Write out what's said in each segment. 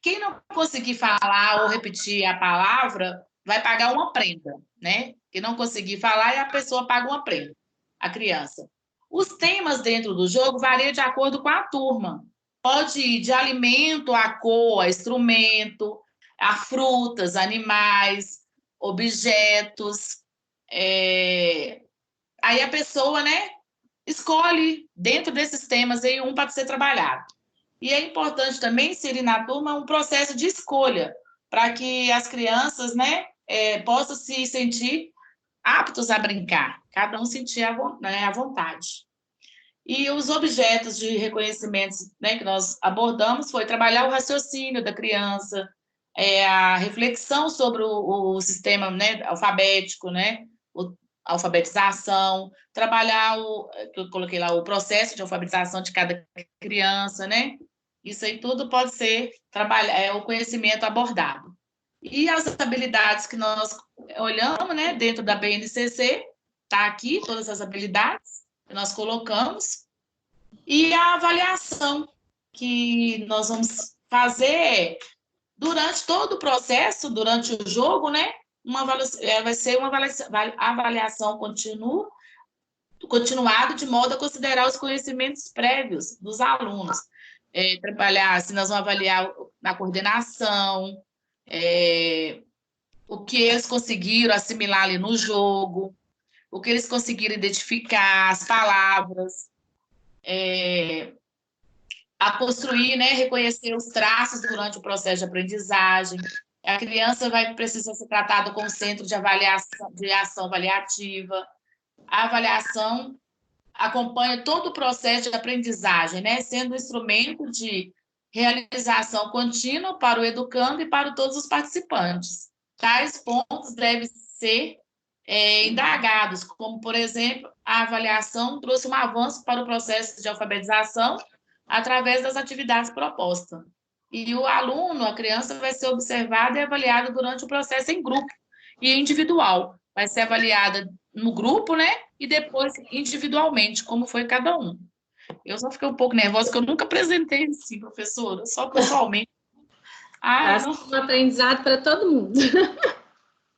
Quem não conseguir falar ou repetir a palavra vai pagar uma prenda, né? Quem não conseguir falar, a pessoa paga uma prenda, a criança. Os temas dentro do jogo variam de acordo com a turma. Pode ir de alimento a cor, a instrumento, a frutas, animais, objetos. Aí a pessoa, né, escolhe dentro desses temas aí um para ser trabalhado. E é importante também inserir na turma um processo de escolha, para que as crianças, né, possam se sentir aptos a brincar, cada um sentir a vontade. E os objetos de reconhecimento, né, que nós abordamos foi trabalhar o raciocínio da criança, a reflexão sobre o sistema, né, alfabético, né, a alfabetização, trabalhar que eu coloquei lá, o processo de alfabetização de cada criança, né? Isso aí tudo pode ser o conhecimento abordado. E as habilidades que nós olhamos, né, dentro da BNCC, está aqui, todas as habilidades que nós colocamos, e a avaliação que nós vamos fazer durante todo o processo, durante o jogo, né? Vai ser uma avaliação continuada, de modo a considerar os conhecimentos prévios dos alunos. Trabalhar, se nós vamos avaliar na coordenação, o que eles conseguiram assimilar ali no jogo, o que eles conseguiram identificar, as palavras, a construir, né, reconhecer os traços durante o processo de aprendizagem. A criança vai precisar ser tratada como centro de avaliação, de ação avaliativa. A avaliação acompanha todo o processo de aprendizagem, né, sendo um instrumento de realização contínua para o educando e para todos os participantes. Tais pontos devem ser indagados, como, por exemplo, a avaliação trouxe um avanço para o processo de alfabetização através das atividades propostas. E o aluno, a criança, vai ser observada e avaliada durante o processo em grupo e individual. Vai ser avaliada no grupo, né? E depois individualmente, como foi cada um. Eu só fiquei um pouco nervosa, porque eu nunca apresentei assim, professora, só pessoalmente. Tá um aprendizado para todo mundo.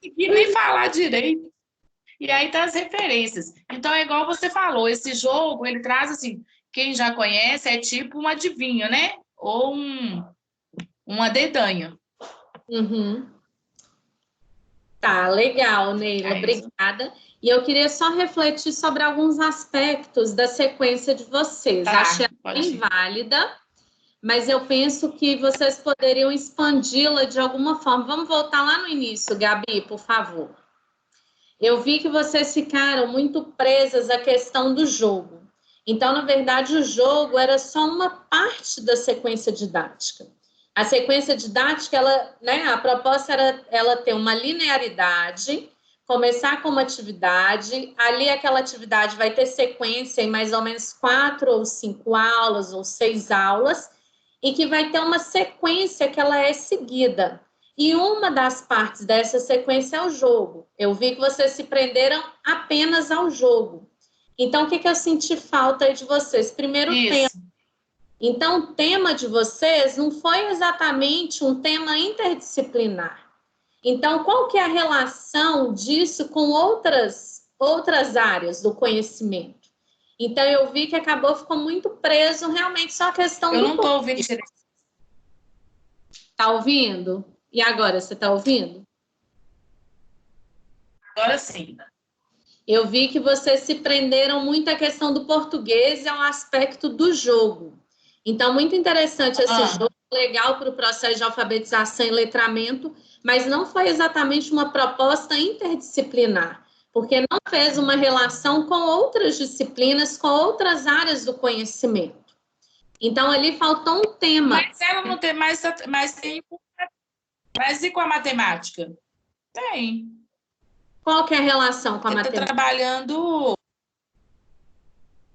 E nem falar direito. E aí tá as referências. Então, é igual você falou, esse jogo, ele traz assim, quem já conhece, é tipo um adivinho, né? Ou uma dedanha. Uhum. Tá, legal, Neila, obrigada. E eu queria só refletir sobre alguns aspectos da sequência de vocês. Tá, achei bem válida, mas eu penso que vocês poderiam expandi-la de alguma forma. Vamos voltar lá no início, Gabi, por favor. Eu vi que vocês ficaram muito presas à questão do jogo. Então, na verdade, o jogo era só uma parte da sequência didática. A sequência didática, ela, né, a proposta era ela ter uma linearidade, começar com uma atividade, ali aquela atividade vai ter sequência em mais ou menos 4 ou 5 aulas ou 6 aulas, e que vai ter uma sequência que ela é seguida. E uma das partes dessa sequência é o jogo. Eu vi que vocês se prenderam apenas ao jogo. Então, o que eu senti falta aí de vocês? Primeiro, tema. Então, o tema de vocês não foi exatamente um tema interdisciplinar. Então, qual que é a relação disso com outras áreas do conhecimento? Então, eu vi que ficou muito preso realmente só a questão do... Eu não estou ouvindo direito. Está ouvindo? E agora, você está ouvindo? Agora sim. Eu vi que vocês se prenderam muito à questão do português e ao aspecto do jogo. Então, muito interessante esse jogo, legal para o processo de alfabetização e letramento, mas não foi exatamente uma proposta interdisciplinar, porque não fez uma relação com outras disciplinas, com outras áreas do conhecimento. Então, ali faltou um tema. Mas ela não tem mais... Mas e com a matemática? Tem. Qual que é a relação com a matemática? Está trabalhando...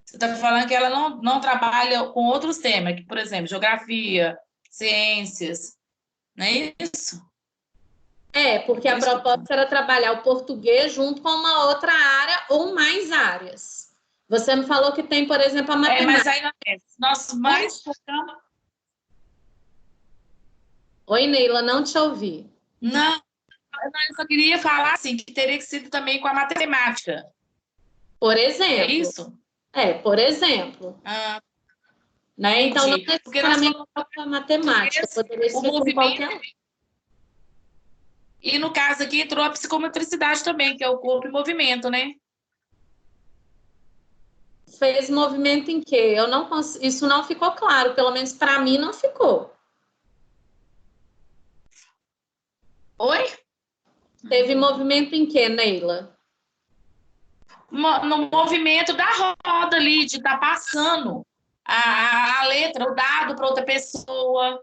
Você está falando que ela não trabalha com outros temas, que, por exemplo, geografia, ciências, não é isso? Porque a proposta era trabalhar o português junto com uma outra área ou mais áreas. Você me falou que tem, por exemplo, a matemática. Mas aí nós mais focamos... Oi, Neila, não te ouvi. Não, eu só queria falar assim, que teria que ser também com a matemática. Por É exemplo. isso? Por exemplo. Ah, Né? Então, não entendi. Porque nós necessariamente falamos com a matemática, português, poderia o ser com qualquer movimento, um. e no caso aqui entrou a psicomotricidade também, que é o corpo em movimento, né? Fez movimento em quê? Eu não Isso não ficou claro, pelo menos para mim não ficou. Oi? Teve movimento em quê, Neila? No movimento da roda ali, de estar passando a letra, o dado para outra pessoa.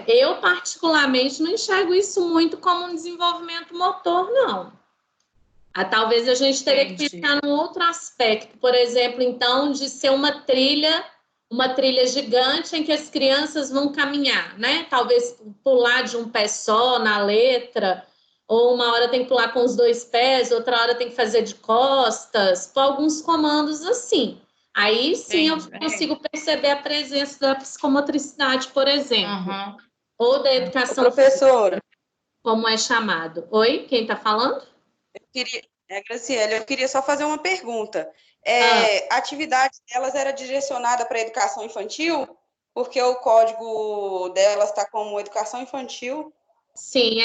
Eu particularmente não enxergo isso muito como um desenvolvimento motor, não. Talvez a gente teria que Entendi. pensar num outro aspecto, por exemplo, então, de ser uma trilha gigante em que as crianças vão caminhar, né? Talvez pular de um pé só na letra, ou uma hora tem que pular com os dois pés, outra hora tem que fazer de costas, por alguns comandos assim. Aí sim eu Entendi. consigo perceber a presença da psicomotricidade, por exemplo, Uhum. ou da Ô, educação física, professora, como é chamado. Oi, quem está falando? Graciela, eu queria só fazer uma pergunta. Ah. A atividade delas era direcionada para a educação infantil? Porque o código delas está como educação infantil. Sim,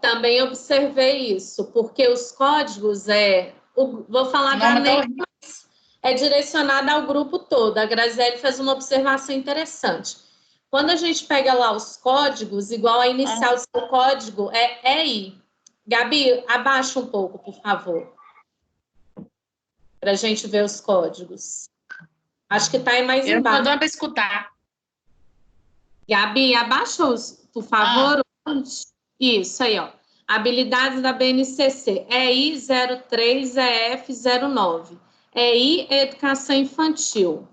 também observei isso, porque os códigos vou falar O da nome tá NEM, horrível. é direcionada ao grupo todo. A Graziele fez uma observação interessante. Quando a gente pega lá os códigos, igual a inicial do seu código é EI. Gabi, abaixa um pouco, por favor, para a gente ver os códigos. Acho que está aí mais Eu não tô embaixo. dando para escutar. Gabi, abaixa os, por favor. Isso aí, ó. Habilidades da BNCC. EI 03, EF 09. EI é educação infantil.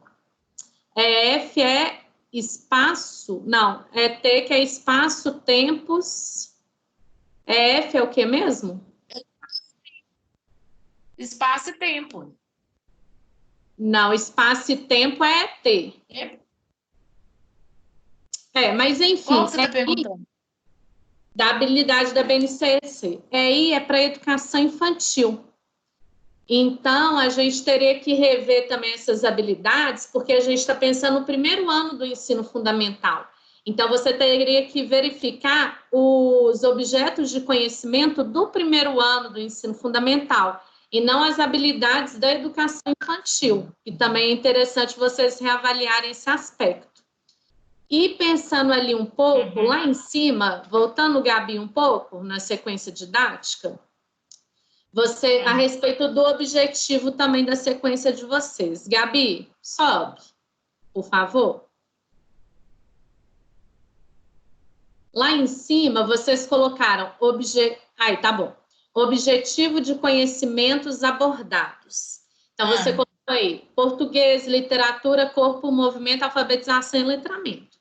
EF é espaço, não, é T que é espaço, tempos. EF é o que mesmo? Espaço e tempo. Não, espaço e tempo é T. Mas enfim. Qual que você está perguntando? Da habilidade da BNCC. EI é para educação infantil. Então, a gente teria que rever também essas habilidades, porque a gente está pensando no primeiro ano do ensino fundamental. Então, você teria que verificar os objetos de conhecimento do primeiro ano do ensino fundamental, e não as habilidades da educação infantil. E também é interessante vocês reavaliarem esse aspecto. E pensando ali um pouco, lá em cima, voltando, Gabi, um pouco na sequência didática, a respeito do objetivo também da sequência de vocês. Gabi, sobe, por favor. Lá em cima, vocês colocaram tá bom. Objetivo de conhecimentos abordados. Então, você colocou aí português, literatura, corpo, movimento, alfabetização e letramento.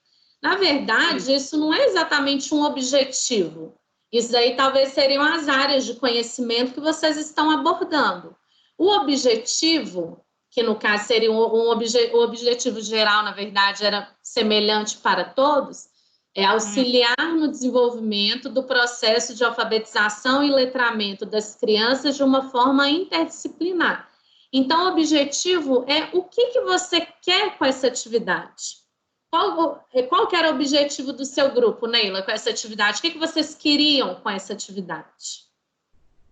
Na verdade, isso não é exatamente um objetivo. Isso aí talvez seriam as áreas de conhecimento que vocês estão abordando. O objetivo, que no caso seria o objetivo geral, na verdade, era semelhante para todos, é auxiliar no desenvolvimento do processo de alfabetização e letramento das crianças de uma forma interdisciplinar. Então, o objetivo é o que você quer com essa atividade. Qual que era o objetivo do seu grupo, Neila, com essa atividade? O que vocês queriam com essa atividade?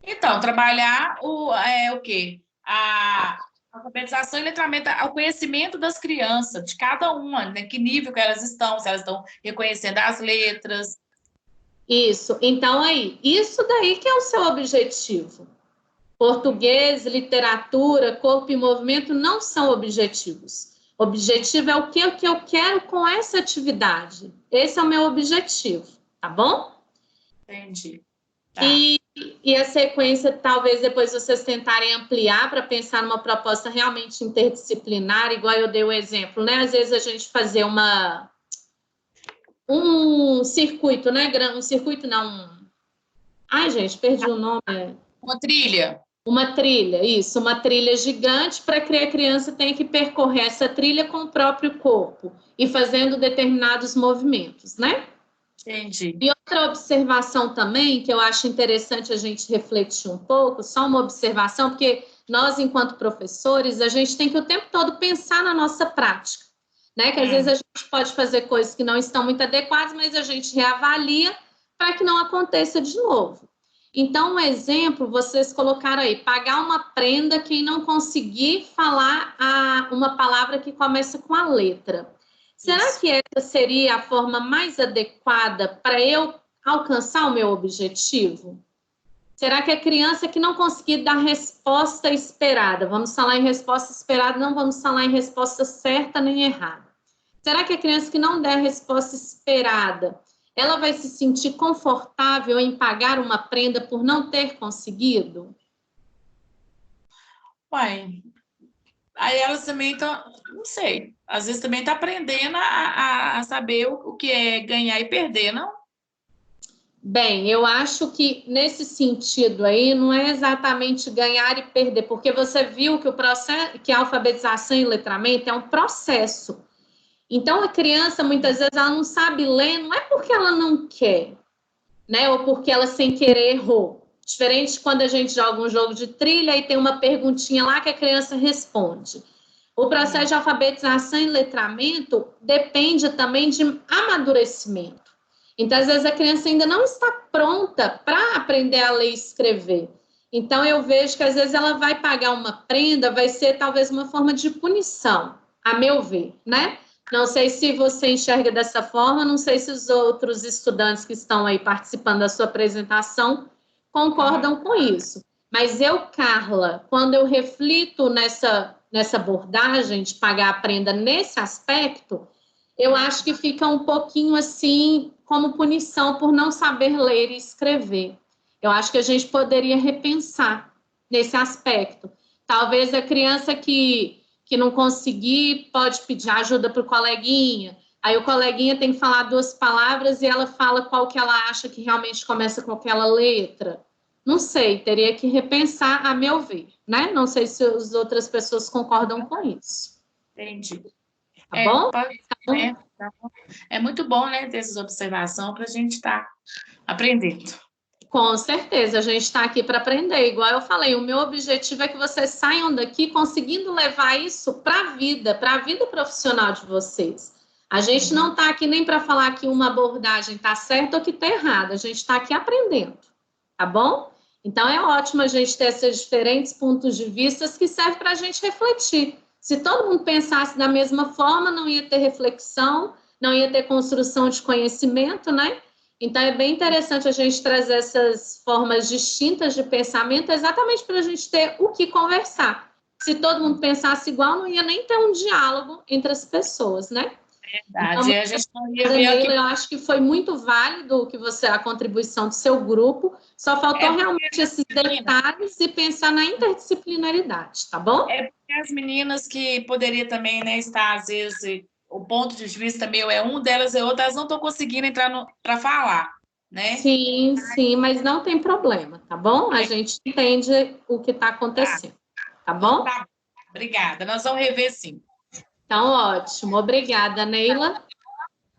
Então, trabalhar o quê? A alfabetização e letramento, o conhecimento das crianças, de cada uma, né? Que nível que elas estão, se elas estão reconhecendo as letras. Isso. Então, isso daí que é o seu objetivo. Português, literatura, corpo e movimento não são objetivos. Objetivo é o que eu quero com essa atividade. Esse é o meu objetivo, tá bom? Entendi. Tá. E a sequência, talvez depois vocês tentarem ampliar para pensar numa proposta realmente interdisciplinar, igual eu dei o exemplo, né? Às vezes a gente fazer um circuito, né? Um circuito não. Ai, gente, perdi o nome. Uma trilha. Uma trilha, isso, uma trilha gigante para que a criança tenha que percorrer essa trilha com o próprio corpo e fazendo determinados movimentos, né? Entendi. E outra observação também, que eu acho interessante a gente refletir um pouco, só uma observação, porque nós, enquanto professores, a gente tem que o tempo todo pensar na nossa prática, né? Que às vezes a gente pode fazer coisas que não estão muito adequadas, mas a gente reavalia para que não aconteça de novo. Então, um exemplo, vocês colocaram aí, pagar uma prenda quem não conseguir falar uma palavra que começa com a letra. Será que essa seria a forma mais adequada para eu alcançar o meu objetivo? Será que a criança que não conseguir dar resposta esperada, vamos falar em resposta esperada, não vamos falar em resposta certa nem errada. Será que a criança que não der a resposta esperada, ela vai se sentir confortável em pagar uma prenda por não ter conseguido? Uai, aí elas também estão, não sei, às vezes também está aprendendo a saber o que é ganhar e perder, não? Bem, eu acho que nesse sentido aí não é exatamente ganhar e perder, porque você viu que o processo, que a alfabetização e letramento é um processo. Então, a criança, muitas vezes, ela não sabe ler, não é porque ela não quer, né? Ou porque ela, sem querer, errou. Diferente de quando a gente joga um jogo de trilha e tem uma perguntinha lá que a criança responde. O processo de alfabetização e letramento depende também de amadurecimento. Então, às vezes, a criança ainda não está pronta para aprender a ler e escrever. Então, eu vejo que, às vezes, ela vai pagar uma prenda, vai ser, talvez, uma forma de punição, a meu ver, né? Não sei se você enxerga dessa forma, não sei se os outros estudantes que estão aí participando da sua apresentação concordam com isso. Mas eu, Carla, quando eu reflito nessa abordagem de pagar a prenda nesse aspecto, eu acho que fica um pouquinho assim, como punição por não saber ler e escrever. Eu acho que a gente poderia repensar nesse aspecto. Talvez a criança que não conseguir pode pedir ajuda para o coleguinha, aí o coleguinha tem que falar 2 palavras e ela fala qual que ela acha que realmente começa com aquela letra. Não sei, teria que repensar, a meu ver, né? Não sei se as outras pessoas concordam com isso. Entendi. Tá bom? É muito bom, né, ter essas observações para a gente estar aprendendo. Com certeza, a gente está aqui para aprender. Igual eu falei, o meu objetivo é que vocês saiam daqui conseguindo levar isso para a vida profissional de vocês. A gente não está aqui nem para falar que uma abordagem está certa ou que está errada. A gente está aqui aprendendo, tá bom? Então, é ótimo a gente ter esses diferentes pontos de vista que servem para a gente refletir. Se todo mundo pensasse da mesma forma, não ia ter reflexão, não ia ter construção de conhecimento, né? Então, é bem interessante a gente trazer essas formas distintas de pensamento exatamente para a gente ter o que conversar. Se todo mundo pensasse igual, não ia nem ter um diálogo entre as pessoas, né? Verdade. Então, a gente não ia ver Neila, eu acho que foi muito válido a contribuição do seu grupo, só faltou realmente esses detalhes e pensar na interdisciplinaridade, tá bom? É porque as meninas que poderiam também, né, estar, às vezes, o ponto de vista meu é um, delas é outro, elas não estão conseguindo entrar para falar, né? Sim, sim, mas não tem problema, tá bom? A gente entende o que está acontecendo, tá bom? Tá. Obrigada, nós vamos rever sim. Então, ótimo. Obrigada, Neila.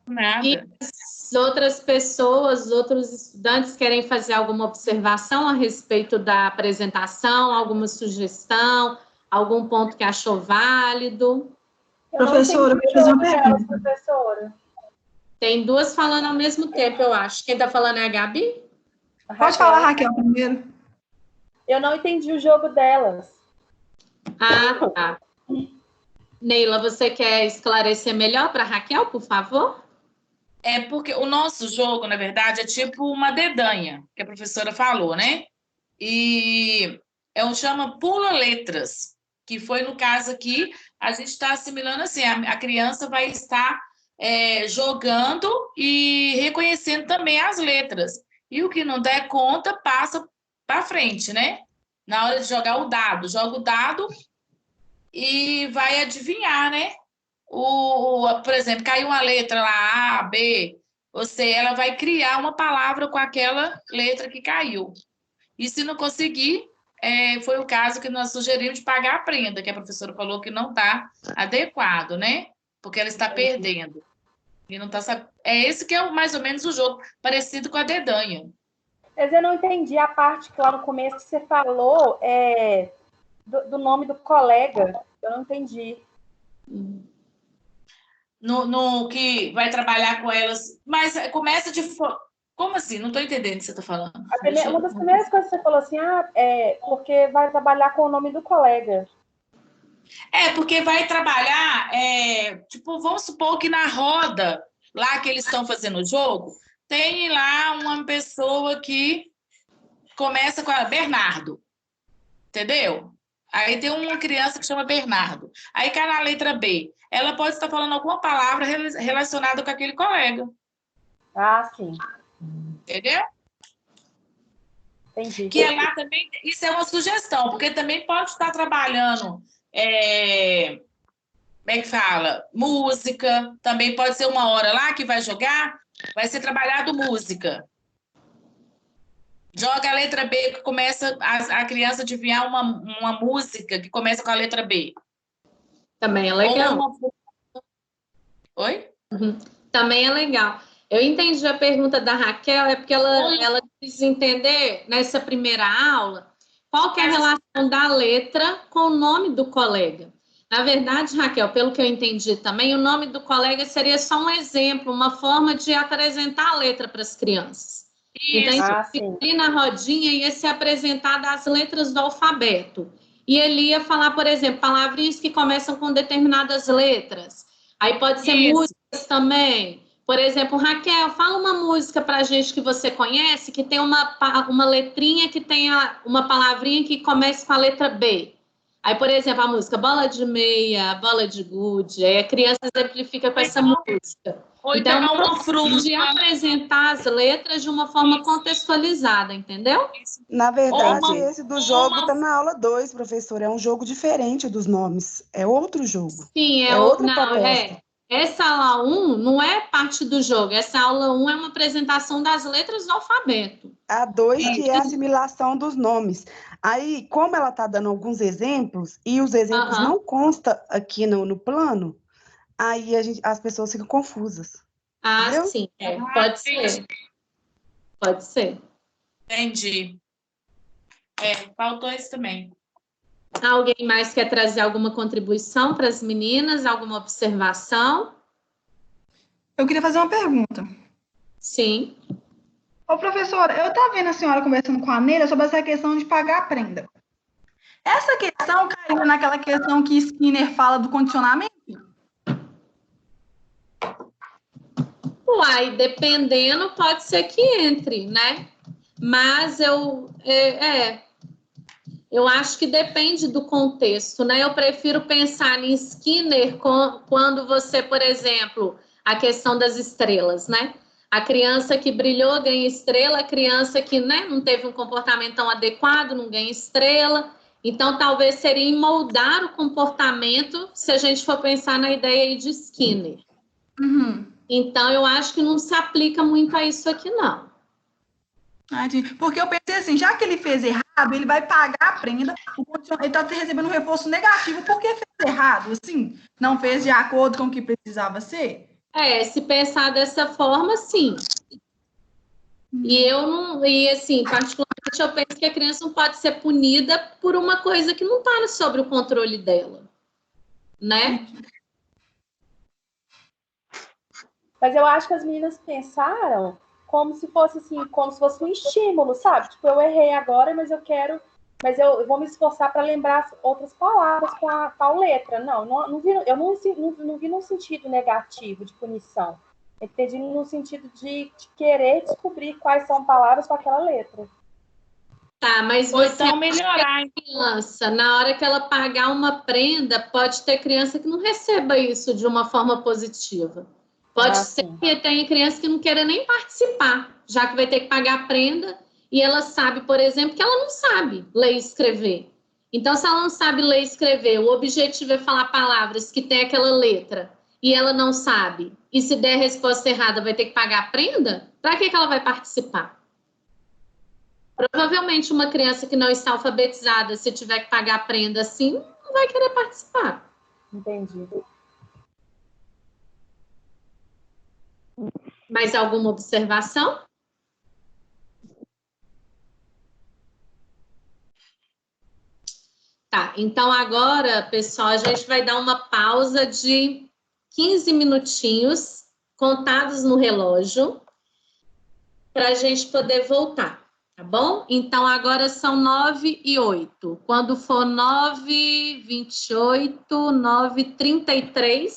Nada. E as outras pessoas, outros estudantes querem fazer alguma observação a respeito da apresentação, alguma sugestão, algum ponto que achou válido? Professora, eu vou fazer uma pergunta. Professora. Tem 2 falando ao mesmo tempo, eu acho. Quem está falando é a Gabi? Pode falar, Raquel, primeiro. Eu não entendi o jogo delas. Ah, tá. Neila, você quer esclarecer melhor para a Raquel, por favor? É porque o nosso jogo, na verdade, é tipo uma dedanha, que a professora falou, né? E chama Pula Letras, que foi no caso aqui, a gente está assimilando assim, a criança vai estar jogando e reconhecendo também as letras. E o que não der conta, passa para frente, né? Na hora de jogar o dado, joga o dado e vai adivinhar, né? Por exemplo, caiu uma letra lá, A, B, ou C, ela vai criar uma palavra com aquela letra que caiu. E se não conseguir, foi o caso que nós sugerimos de pagar a prenda, que a professora falou que não está adequado, né? Porque ela está perdendo. E não tá sabendo. É esse que é mais ou menos o jogo, parecido com a dedanha. Mas eu não entendi a parte que lá no começo que você falou do nome do colega. Eu não entendi. No que vai trabalhar com elas, mas começa de... Como assim? Não estou entendendo o que você está falando. Uma das primeiras coisas que você falou assim, porque vai trabalhar com o nome do colega. Porque vai trabalhar, tipo, vamos supor que na roda, lá que eles estão fazendo o jogo, tem lá uma pessoa que começa com a Bernardo, entendeu? Aí tem uma criança que chama Bernardo. Aí cai na letra B. Ela pode estar falando alguma palavra relacionada com aquele colega. Ah, sim. Entendeu? Entendi. Que é lá também, isso é uma sugestão, porque também pode estar trabalhando, como é que fala? Música, também pode ser uma hora lá que vai jogar, vai ser trabalhado música. Joga a letra B, que começa a criança adivinhar uma música que começa com a letra B. Também é legal. Oi? Uhum. Também é legal. Eu entendi a pergunta da Raquel, é porque ela quis entender, nessa primeira aula, qual que é a relação da letra com o nome do colega. Na verdade, Raquel, pelo que eu entendi também, o nome do colega seria só um exemplo, uma forma de apresentar a letra para as crianças. Então, ali na rodinha ia se apresentar as letras do alfabeto. E ele ia falar, por exemplo, palavrinhas que começam com determinadas letras. Aí pode ser músicas também. Por exemplo, Raquel, fala uma música para a gente que você conhece, que tem uma letrinha que tem uma palavrinha que começa com a letra B. Aí, por exemplo, a música Bola de Meia, Bola de Gude, aí a criança exemplifica com essa música. Ou então, uma fruta. De apresentar as letras de uma forma contextualizada, entendeu? Na verdade, esse do jogo está na aula 2, professor. É um jogo diferente dos nomes. É outro jogo. Sim, outra proposta. Essa aula 1 não é parte do jogo. Essa aula 1 é uma apresentação das letras do alfabeto. A 2, que é a assimilação dos nomes. Aí, como ela está dando alguns exemplos, e os exemplos não constam aqui no plano, aí as pessoas ficam confusas. Entendeu? Sim. Pode ser. Pode ser. Entendi. Faltou isso também. Alguém mais quer trazer alguma contribuição para as meninas? Alguma observação? Eu queria fazer uma pergunta. Sim. Ô, professora, eu estava vendo a senhora conversando com a Neila sobre essa questão de pagar a prenda. Essa questão caiu naquela questão que Skinner fala do condicionamento? Uai, dependendo, pode ser que entre, né? Mas eu acho que depende do contexto, né? Eu prefiro pensar em Skinner quando você, por exemplo, a questão das estrelas, né? A criança que brilhou ganha estrela, a criança que, né, não teve um comportamento tão adequado não ganha estrela. Então, talvez seria em moldar o comportamento, se a gente for pensar na ideia aí de Skinner. Uhum. Então, eu acho que não se aplica muito a isso aqui, não. Porque eu pensei assim, já que ele fez errado, ele vai pagar a prenda, ele está recebendo um reforço negativo, porque fez errado, assim, não fez de acordo com o que precisava ser? Se pensar dessa forma, sim. E assim, particularmente, eu penso que a criança não pode ser punida por uma coisa que não está sobre o controle dela, né? Mas eu acho que as meninas pensaram como se fosse assim, como se fosse um estímulo, sabe? Tipo, eu errei agora, mas eu vou me esforçar para lembrar outras palavras com a tal letra. Eu não vi num sentido negativo de punição. Eu entendi no sentido de querer descobrir quais são palavras com aquela letra. Tá, mas ou então melhorar. Criança, na hora que ela pagar uma prenda, pode ter criança que não receba isso de uma forma positiva. Pode ser que tenha criança que não queira nem participar, já que vai ter que pagar a prenda, e ela sabe, por exemplo, que ela não sabe ler e escrever. Então, se ela não sabe ler e escrever, o objetivo é falar palavras que tem aquela letra, e ela não sabe, e se der a resposta errada, vai ter que pagar a prenda, para que ela vai participar? Provavelmente uma criança que não está alfabetizada, se tiver que pagar prenda assim, não vai querer participar. Entendi. Mais alguma observação? Tá, então agora, pessoal, a gente vai dar uma pausa de 15 minutinhos, contados no relógio, para a gente poder voltar, tá bom? Então, agora são 9h08. Quando for 9h28, 9h33,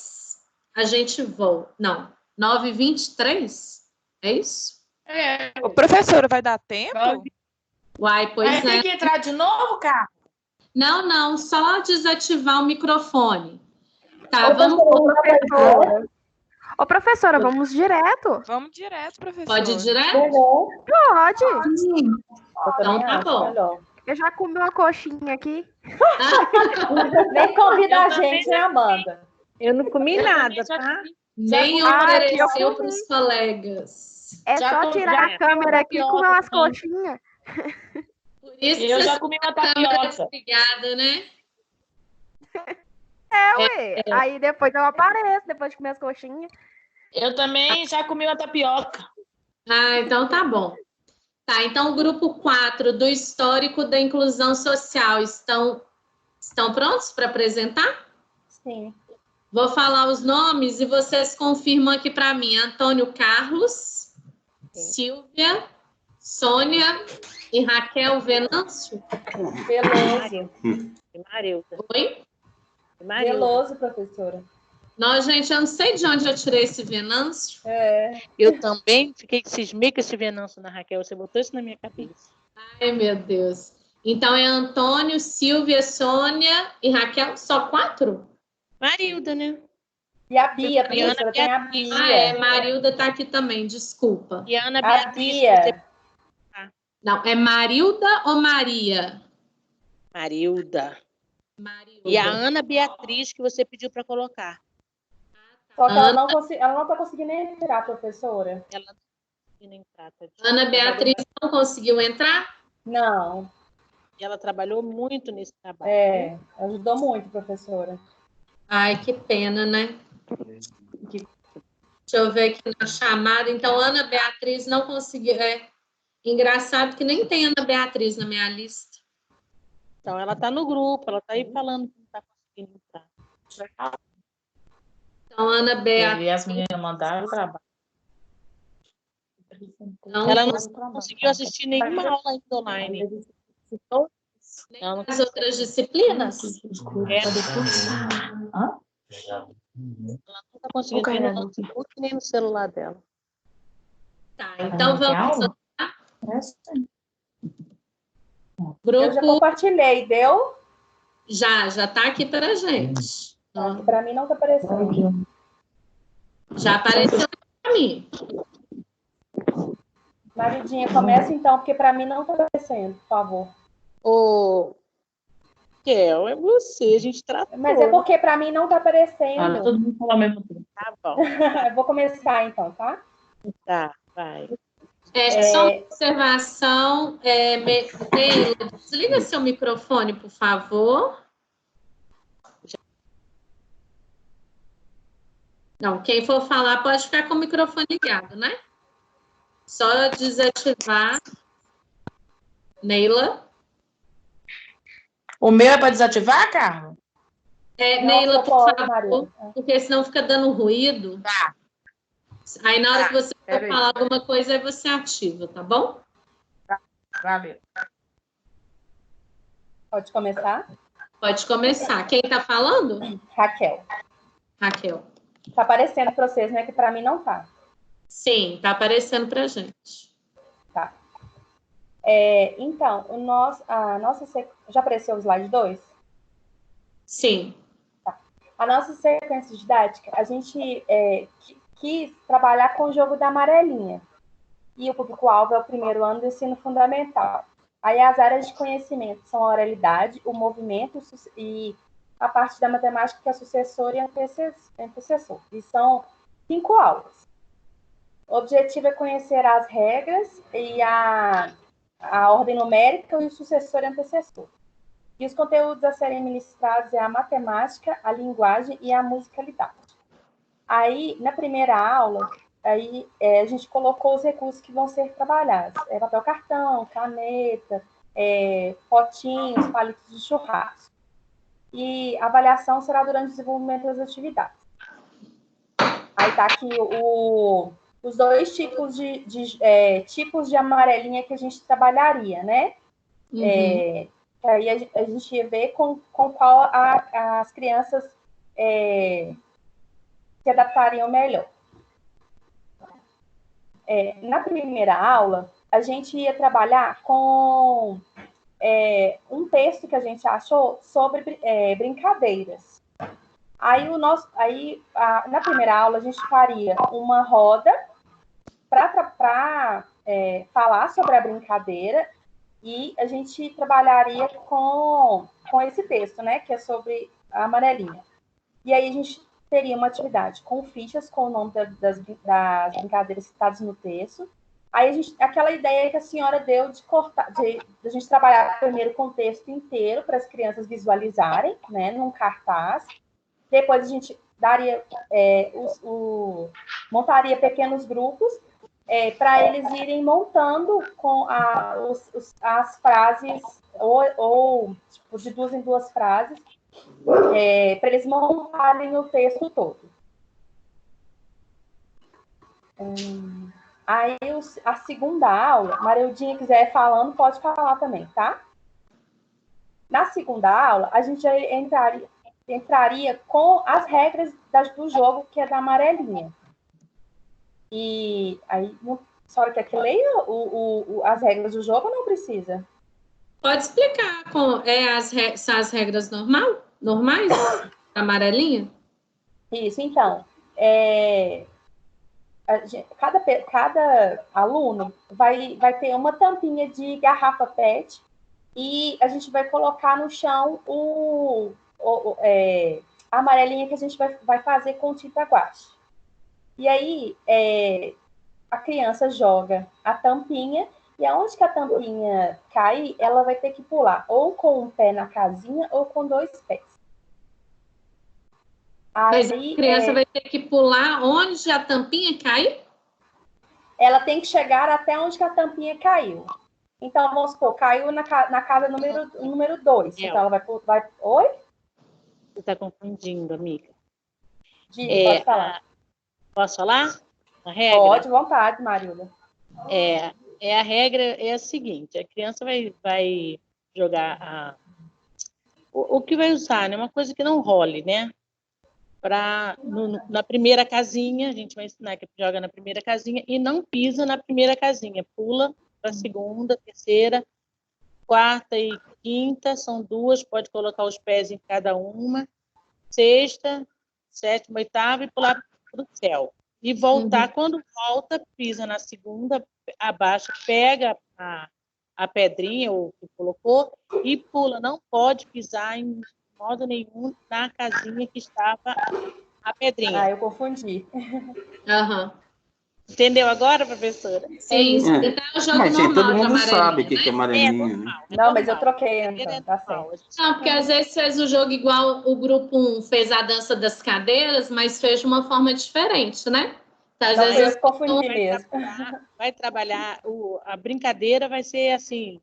a gente volta. Não, 9h23? É isso? Ô, professora, vai dar tempo? Uai, pois Aí é. tem que entrar de novo, cara? Não, só desativar o microfone. Tá, Ô, vamos... professora, Ô, professora, vamos direto? Vamos direto, professora. Pode ir direto? melhor. Pode. Eu também Então tá acho bom. melhor. Eu já comi uma coxinha aqui. Nem convida a Eu também gente, né, Amanda? Eu não comi nada, tá? Nem ofereceu para os colegas. É Já só tô- tirar já a câmera aqui com tapioca as também. coxinhas. Por isso Eu que já essa comi uma câmera é tapioca. desligada, né? Ué. Aí depois eu apareço, depois de comer as coxinhas. Eu também já comi uma tapioca. Ah, então tá bom. Tá, então o grupo 4 do Histórico da Inclusão Social estão prontos para apresentar? Sim. Vou falar os nomes e vocês confirmam aqui para mim. Antônio Carlos, Silvia, Sônia e Raquel Venâncio. Veloso. Marilda. Oi? Marilda. Veloso, professora. Não, gente, eu não sei de onde eu tirei esse Venâncio. É. Eu também fiquei cismei com esse Venâncio na Raquel. Você botou isso na minha cabeça. Ai, meu Deus. Então é Antônio, Silvia, Sônia e Raquel. Só 4? Marilda, né? E a Bia, E Ana professora, tem a Beatriz. Bia. Ah, é. Marilda tá aqui também, desculpa. E a Ana A Beatriz. Bia. Não, é Marilda ou Maria? Marilda. Marilda. E a Ana Beatriz que você pediu para colocar. Só que ela não tá conseguindo entrar, professora. Ela não conseguiu entrar, tadinha. Ana Beatriz não conseguiu entrar? Não. E ela trabalhou muito nesse trabalho. É, ajudou muito, professora. Ai, que pena, né? Deixa eu ver aqui na chamada. Então, Ana Beatriz não conseguiu. É engraçado que nem tem Ana Beatriz na minha lista. Então, ela está no grupo, ela está aí falando que não está conseguindo entrar. Então, Ana Beatriz. E as meninas mandaram o trabalho. Ela não conseguiu assistir nenhuma aula ainda online. Nem as outras disciplinas? Hã? Ela não está conseguindo ver no notebook nem no celular dela. Tá, então vamos lá. Eu já Grupo compartilhei, deu? já tá aqui para gente. Para mim não tá aparecendo. Já apareceu para mim. Maridinha, começa então, porque para mim não tá aparecendo, por favor. Ô, Kel, é você, a gente tratou. Mas é porque para mim não tá aparecendo. Olha, todo mundo falou ao mesmo tempo. Tá bom, Eu vou começar então, tá? tá, vai. Só uma observação. Neila, desliga seu microfone, por favor. Não, quem for falar pode ficar com o microfone ligado, né? Só desativar. Neila. O meu é para desativar, Carlos? Neila, Nossa, por pode, favor, Maria. porque senão fica dando ruído. Tá. Aí na hora que você for peraí. falar alguma coisa, aí você ativa, tá bom? Valeu. Pode começar? Pode começar. Quem tá falando? Raquel. Raquel. Tá aparecendo para vocês, né? Que para mim não tá. Sim, tá aparecendo pra gente. Tá. Então, já apareceu o slide 2? Sim. A nossa sequência didática, a gente quis trabalhar com o jogo da amarelinha. E o público-alvo é o primeiro ano do ensino fundamental. Aí as áreas de conhecimento são a oralidade, o movimento e a parte da matemática que é sucessor e antecessor. E são 5 aulas. O objetivo é conhecer as regras e a a ordem numérica e o sucessor e antecessor. E os conteúdos a serem ministrados é a matemática, a linguagem e a musicalidade. Aí, na primeira aula, aí, a gente colocou os recursos que vão ser trabalhados. Papel cartão, caneta, potinhos, palitos de churrasco. E a avaliação será durante o desenvolvimento das atividades. Aí está aqui os dois tipos de amarelinha que a gente trabalharia, né? Uhum. Aí a gente ia ver com qual as crianças se adaptariam melhor. Na primeira aula, a gente ia trabalhar com um texto que a gente achou sobre brincadeiras. Aí, na primeira aula, a gente faria uma roda para falar sobre a brincadeira e a gente trabalharia com esse texto, né, que é sobre a amarelinha. E aí a gente teria uma atividade com fichas com o nome das brincadeiras citadas no texto. Aí aquela ideia que a senhora deu de a gente trabalhar primeiro com o texto inteiro para as crianças visualizarem, né, num cartaz. Depois a gente daria montaria pequenos grupos para eles irem montando com as frases ou tipo, de 2 em 2 frases para eles montarem o texto todo. Aí a segunda aula, Marildinha quiser falando, pode falar também, tá? Na segunda aula, a gente entraria com as regras do jogo, que é da amarelinha. E aí, a senhora quer que leia as regras do jogo ou não precisa? Pode explicar são as regras normais da amarelinha? Isso, então. Cada aluno vai ter uma tampinha de garrafa PET e a gente vai colocar no chão a amarelinha que a gente vai fazer com tinta guache. E aí, a criança joga a tampinha e aonde que a tampinha cair, ela vai ter que pular ou com um pé na casinha ou com 2 pés. Mas a criança vai ter que pular onde a tampinha cai? Ela tem que chegar até onde que a tampinha caiu. Então, vamos supor, caiu na casa número 2. Então, ela vai... Oi? Você está confundindo, amiga. Pode falar. Posso falar? A regra? Pode, vontade, Marilda. A regra é a seguinte, a criança vai jogar o que vai usar, né? Uma coisa que não role, né? Na primeira casinha, a gente vai ensinar que joga na primeira casinha e não pisa na primeira casinha, pula para a segunda, terceira, quarta e quinta, são 2, pode colocar os pés em cada uma, sexta, sétima, oitava e pular para o céu. E voltar, quando volta, pisa na segunda, abaixa, pega a pedrinha, ou que colocou, e pula. Não pode pisar em modo nenhum na casinha que estava a pedrinha. Eu confundi. Entendeu agora, professora? Sim, então é o jogo mas normal todo mundo sabe o né? que é amarelinha, né? Não, mas eu troquei, então, tá certo. Não, porque às vezes fez o jogo igual o grupo 1 fez a dança das cadeiras, mas fez de uma forma diferente, né? Então, às vezes eu confundi mesmo. Vai trabalhar, a brincadeira vai ser assim,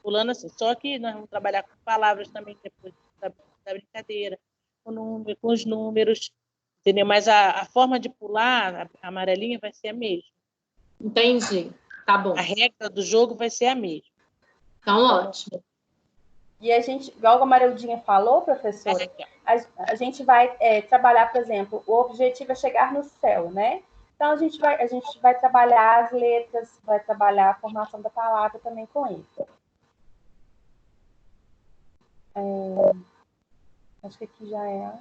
pulando assim, só que nós vamos trabalhar com palavras também depois da brincadeira, com os números, entendeu? Mas a forma de pular, a amarelinha, vai ser a mesma. Entendi, tá bom. A regra do jogo vai ser a mesma. Então, ótimo. E a gente, igual a Marildinha falou, professora, a gente vai trabalhar, por exemplo, o objetivo é chegar no céu, né? Então, a gente vai trabalhar as letras, vai trabalhar a formação da palavra também com isso. Acho que aqui já é...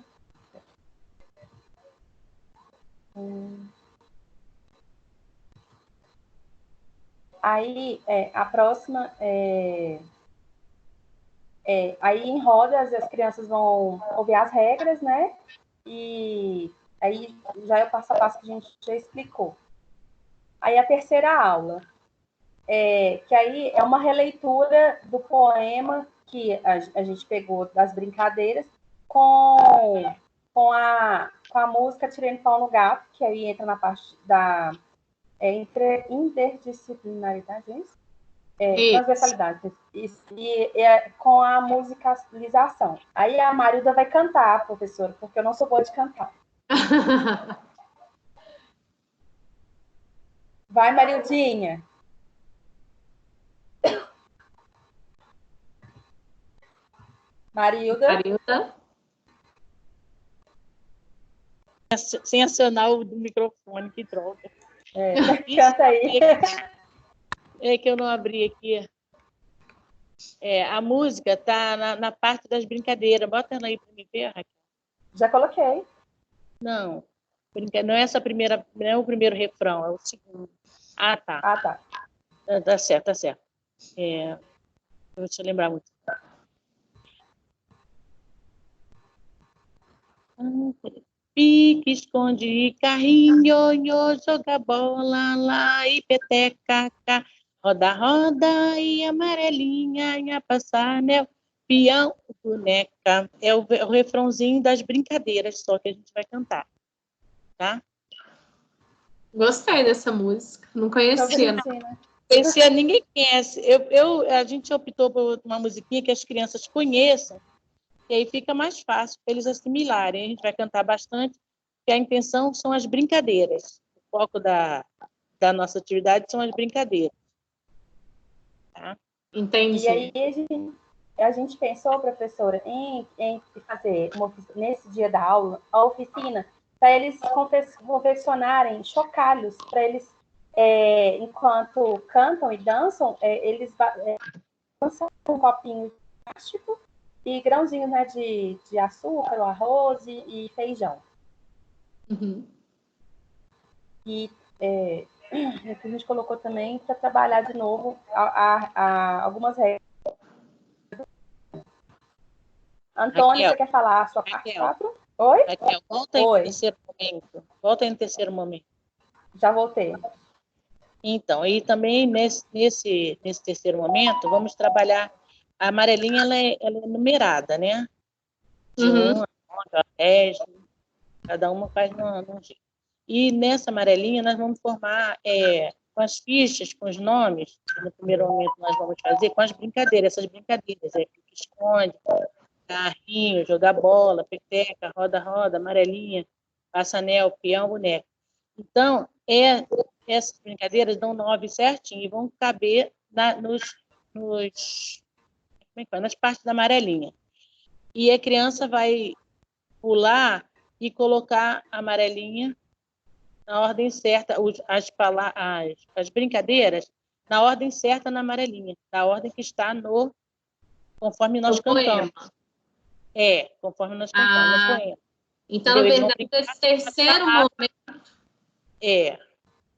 Aí, a próxima aí em rodas as crianças vão ouvir as regras, né? E aí já é o passo a passo que a gente já explicou. Aí a terceira aula. que aí é uma releitura do poema que a gente pegou das brincadeiras com a música Tirando Pau no Gato, que aí entra na parte da interdisciplinaridade, é isso? Transversalidade. E com a musicalização. Aí a Marilda vai cantar, professora, porque eu não sou boa de cantar. Vai, Marildinha. Marilda. Sem acionar o microfone, que droga. Canta aí. É que eu não abri aqui. A música está na parte das brincadeiras. Bota ela aí para me ver, Raquel. Já coloquei. Não. Não é essa primeira, não é o primeiro refrão, é o segundo. Ah, tá. Tá certo, tá certo. Deixa eu lembrar muito. Pique, esconde, carrinho, joga bola lá e peteca, roda, roda e amarelinha, passar anel, peão, boneca. É o refrãozinho das brincadeiras só que a gente vai cantar, tá? Gostei dessa música, não conhecia. Conhecia, ninguém conhece. A gente optou por uma musiquinha que as crianças conheçam, e aí fica mais fácil para eles assimilarem. A gente vai cantar bastante, porque a intenção são as brincadeiras. O foco da nossa atividade são as brincadeiras. Tá? Entendi. E aí a gente pensou, professora, em fazer nesse dia da aula, a oficina, para eles confeccionarem chocalhos, para eles, enquanto cantam e dançam, eles lançam um copinho de plástico e grãozinhos, né, de açúcar, arroz e feijão. Uhum. E a gente colocou também para trabalhar de novo algumas regras. Antônio, você quer falar a sua parte 4? Oi? Raquel, volta aí no terceiro momento. Volta aí no terceiro momento. Já voltei. Então, e também nesse terceiro momento, vamos trabalhar. A amarelinha ela é numerada, né? De 1 a 10, cada uma faz num jeito. E nessa amarelinha nós vamos formar com as fichas, com os nomes, que no primeiro momento nós vamos fazer, com as brincadeiras, essas brincadeiras, pique-esconde, carrinho, jogar bola, peteca, roda-roda, amarelinha, passa-anel, peão, boneca. Então, essas brincadeiras dão 9 certinho e vão caber nas partes da amarelinha. E a criança vai pular e colocar a amarelinha na ordem certa, as brincadeiras na ordem certa na amarelinha, na ordem que está conforme nós cantamos. Conforme nós cantamos no poema. Então, na verdade, esse terceiro momento...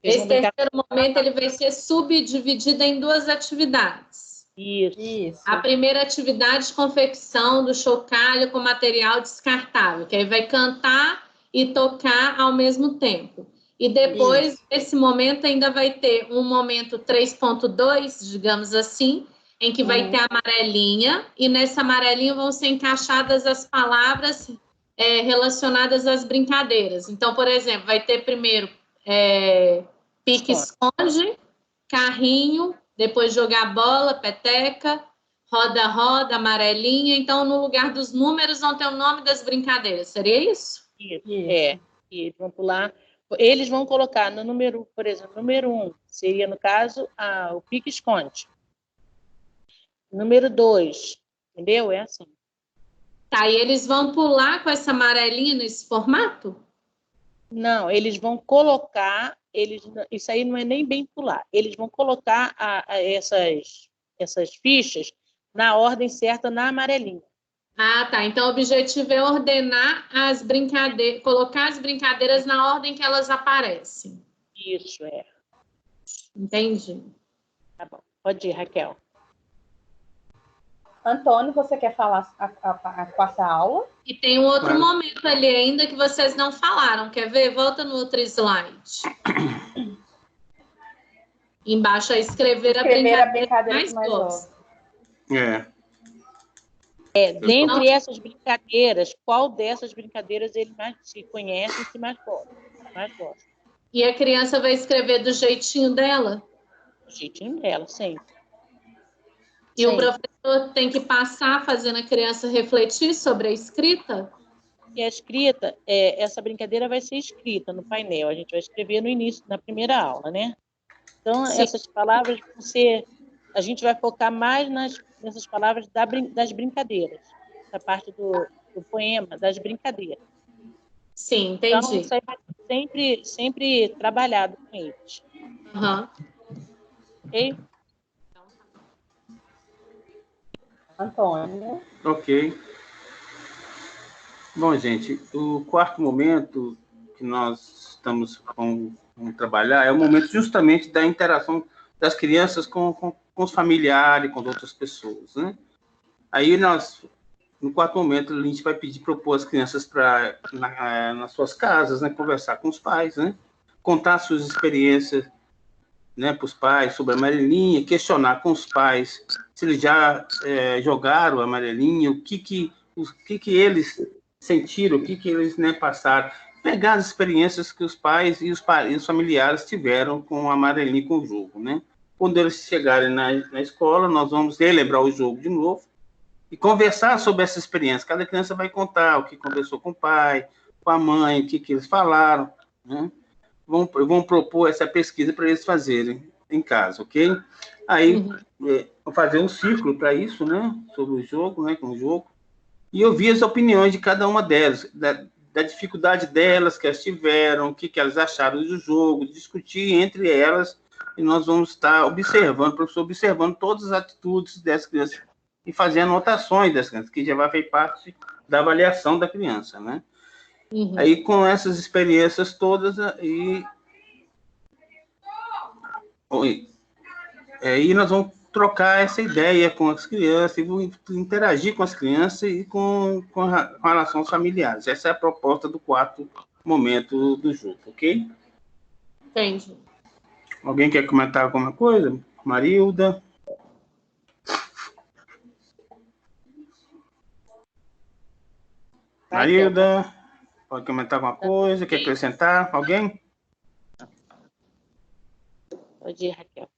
Esse terceiro momento ele vai ser subdividido em 2 atividades. Isso. A primeira atividade, confecção do chocalho com material descartável, que aí vai cantar e tocar ao mesmo tempo. E depois, esse momento ainda vai ter um momento 3.2, digamos assim, em que vai ter a amarelinha, e nessa amarelinha vão ser encaixadas as palavras relacionadas às brincadeiras. Então, por exemplo, vai ter primeiro pique-esconde, carrinho, depois jogar bola, peteca, roda-roda, amarelinha. Então, no lugar dos números, vão ter o nome das brincadeiras. Seria isso? Isso. E eles vão pular. Eles vão colocar no número, por exemplo, número 1, seria, no caso, o pique-esconde. Número 2, entendeu? É assim. Tá, e eles vão pular com essa amarelinha nesse formato? Não, eles vão colocar, isso aí não é nem bem pular, eles vão colocar essas fichas na ordem certa na amarelinha. Ah, tá. Então, o objetivo é ordenar as brincadeiras, colocar as brincadeiras na ordem que elas aparecem. Isso, Entendi. Tá bom. Pode ir, Raquel. Antônio, você quer falar a quarta aula? E tem um outro momento ali ainda que vocês não falaram. Quer ver? Volta no outro slide. Embaixo é escrever a brincadeira que mais gosta. Dentre essas brincadeiras, qual dessas brincadeiras ele mais se conhece e se mais gosta? E a criança vai escrever do jeitinho dela? Do jeitinho dela, sempre. E o professor tem que passar fazendo a criança refletir sobre a escrita? E a escrita, essa brincadeira vai ser escrita no painel. A gente vai escrever no início, na primeira aula, né? Então, essas palavras vão ser... A gente vai focar mais nessas palavras das brincadeiras. Essa parte do poema, das brincadeiras. Sim, entendi. Então, isso aí vai ser sempre trabalhado com eles. Ok? Antônio. Ok. Bom, gente, o quarto momento que nós estamos vamos trabalhar é o momento justamente da interação das crianças com os familiares, com outras pessoas, né? Aí no quarto momento, a gente vai propor as crianças para nas suas casas, né, conversar com os pais, né, contar suas experiências, né, para os pais sobre a amarelinha, questionar com os pais se eles já jogaram a amarelinha, o que eles sentiram, o que eles, né, passaram, pegar as experiências que os pais e os familiares tiveram com a amarelinha e com o jogo, né? Quando eles chegarem na escola, nós vamos relembrar o jogo de novo e conversar sobre essa experiência. Cada criança vai contar o que conversou com o pai, com a mãe, o que eles falaram, né? Vão propor essa pesquisa para eles fazerem em casa, ok? Aí, vou fazer um círculo para isso, né? Sobre o jogo, né? Com o jogo. E ouvir as opiniões de cada uma delas, da dificuldade delas que elas tiveram, o que elas acharam do jogo, discutir entre elas, e nós vamos estar observando, o professor observando todas as atitudes dessas crianças e fazendo anotações dessas crianças, que já vai fazer parte da avaliação da criança, né? Aí, com essas experiências todas, aí nós vamos trocar essa ideia com as crianças, e interagir com as crianças e com relação aos familiares. Essa é a proposta do quarto momento do jogo, ok? Entendi. Alguém quer comentar alguma coisa? Marilda? Marilda? Pode comentar alguma coisa? Quer acrescentar? Alguém? Pode ir, Raquel.